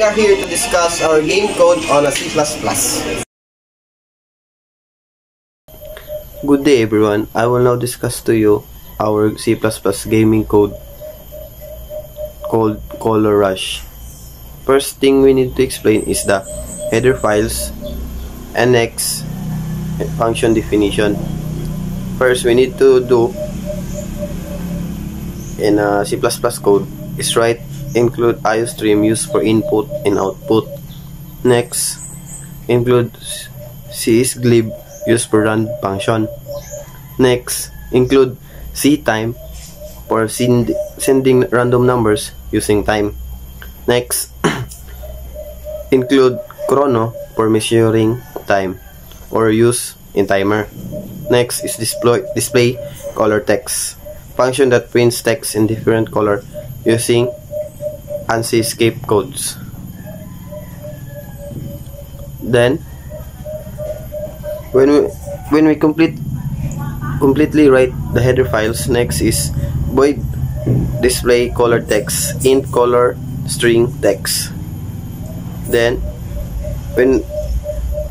we are here to discuss our game code on a C++. Good day everyone, I will now discuss to you our C++ gaming code called Color Rush. First thing we need to explain is the header files and next function definition. First we need to do in a C++ code is write include IOStream used for input and output. Next, include csglib used for run function. Next, include ctime for sending random numbers using time. Next, include chrono for measuring time or use in timer. Next is display color text function that prints text in different color using ANSI escape codes. Then when we completely write the header files, next is void display color text int color string text. Then when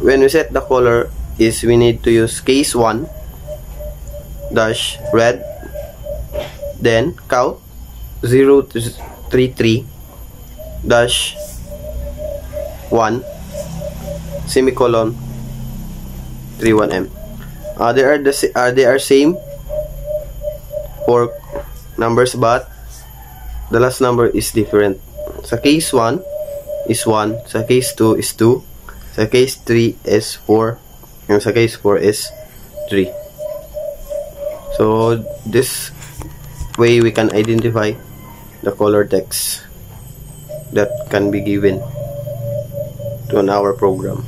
we set the color is we need to use case 1 dash red, then count 0 to 33 dash 1 semicolon 31M. They are same for numbers but the last number is different. Sa case 1 is 1, sa case 2 is 2, sa case 3 is 4, and sa case 4 is 3. So this way we can identify the color text that can be given to our program.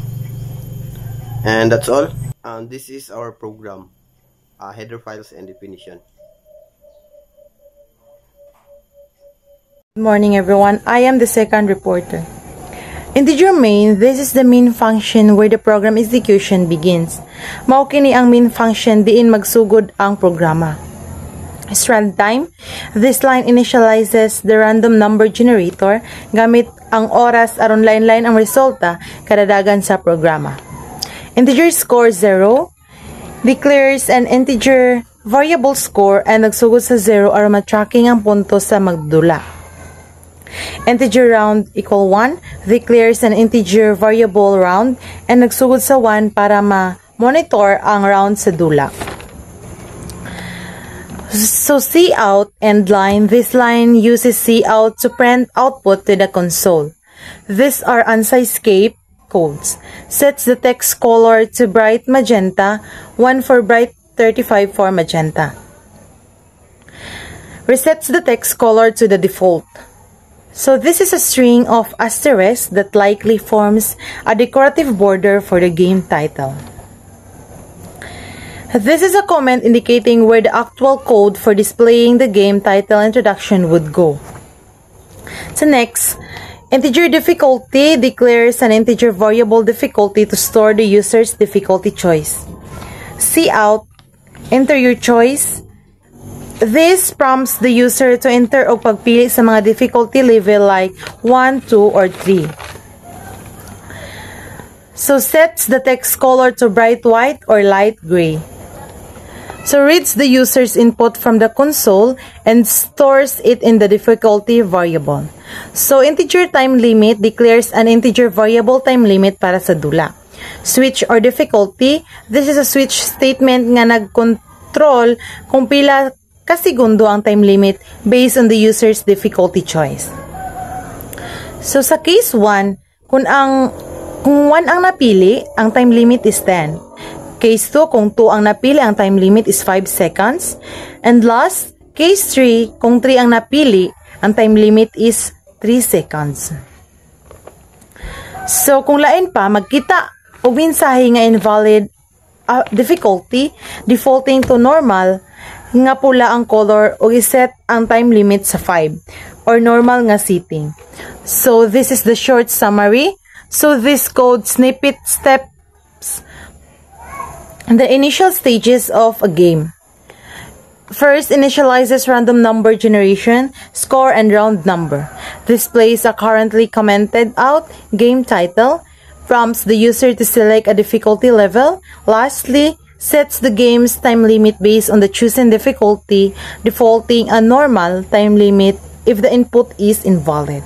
And that's all. This is our program, header files and definition. Good morning everyone, I am the second reporter. Integer main, this is the main function where the program execution begins. Mao kini ang main function diin magsugod ang programa. Is runtime, this line initializes the random number generator gamit ang oras aron line-line ang resulta kadadagan sa programa. Integer score 0 declares an integer variable score and nagsugod sa 0 aron ma-tracking ang puntos sa magdula. Integer round equal 1 declares an integer variable round and nagsugod sa 1 para ma-monitor ang round sa dula. So cout end line, this line uses cout to print output to the console. These are ANSI escape codes. Sets the text color to bright magenta, 1 for bright, 35 for magenta. Resets the text color to the default. So this is a string of asterisks that likely forms a decorative border for the game title. This is a comment indicating where the actual code for displaying the game title introduction would go. So next, integer difficulty declares an integer variable difficulty to store the user's difficulty choice. Cout, enter your choice. This prompts the user to enter o pagpili sa mga difficulty level like 1, 2, or 3. So sets the text color to bright white or light gray. So reads the user's input from the console and stores it in the difficulty variable. So integer time limit declares an integer variable time limit para sa dula. Switch or difficulty, this is a switch statement nga nagkontrol kung pila ka segundo ang time limit based on the user's difficulty choice. So sa case 1, kung 1 ang napili, ang time limit is 10. Case 2, kung 2 ang napili, ang time limit is 5 seconds. And last, case 3, kung 3 ang napili, ang time limit is 3 seconds. So, kung lain pa, magkita o mensahe nga invalid difficulty, defaulting to normal, nga pula ang color o iset ang time limit sa 5 or normal nga setting. So, this is the short summary. So, this code snippet steps the initial stages of a game. First, initializes random number generation, score, and round number. Displays a currently commented out game title. Prompts the user to select a difficulty level. Lastly, sets the game's time limit based on the chosen difficulty, defaulting a normal time limit if the input is invalid.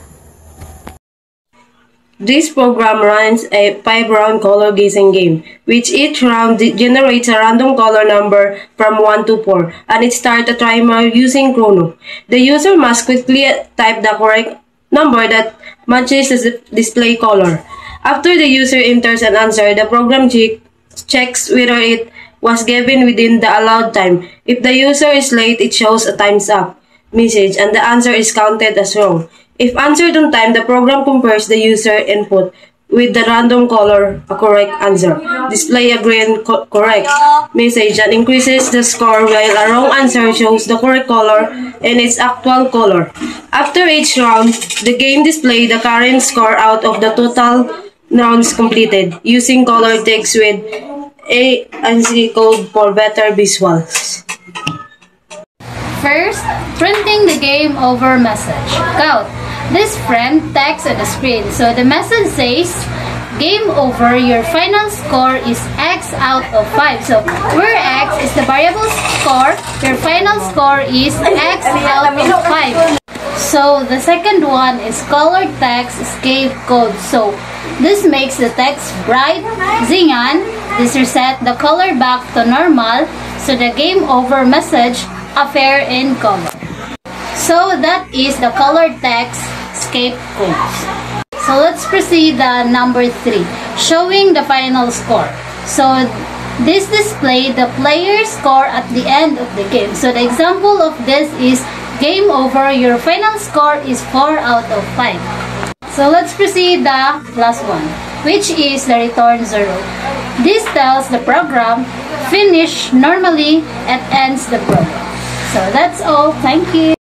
This program runs a 5-round color guessing game, which each round generates a random color number from 1 to 4, and it starts a timer using chrono. The user must quickly type the correct number that matches the display color. After the user enters an answer, the program checks whether it was given within the allowed time. If the user is late, it shows a time's up message, and the answer is counted as wrong. If answered on time, the program compares the user input with the random color a correct answer, display a green correct message, and increases the score, while a wrong answer shows the correct color and its actual color. After each round, the game displays the current score out of the total rounds completed, using color text with A and C code for better visuals. First, printing the game over message. Count. This friend text on the screen. So the message says, game over, your final score is X out of 5. So where X is the variable score, your final score is X out of 5. So the second one is color text escape code. So this makes the text bright, xenon. This reset the color back to normal. So the game over message appear in color. So that is the color text escape codes. So let's proceed to number 3, showing the final score. So this display the player's score at the end of the game. So the example of this is game over, your final score is 4 out of 5. So let's proceed the last one, which is the return 0. This tells the program finish normally and ends the program. So that's all. Thank you.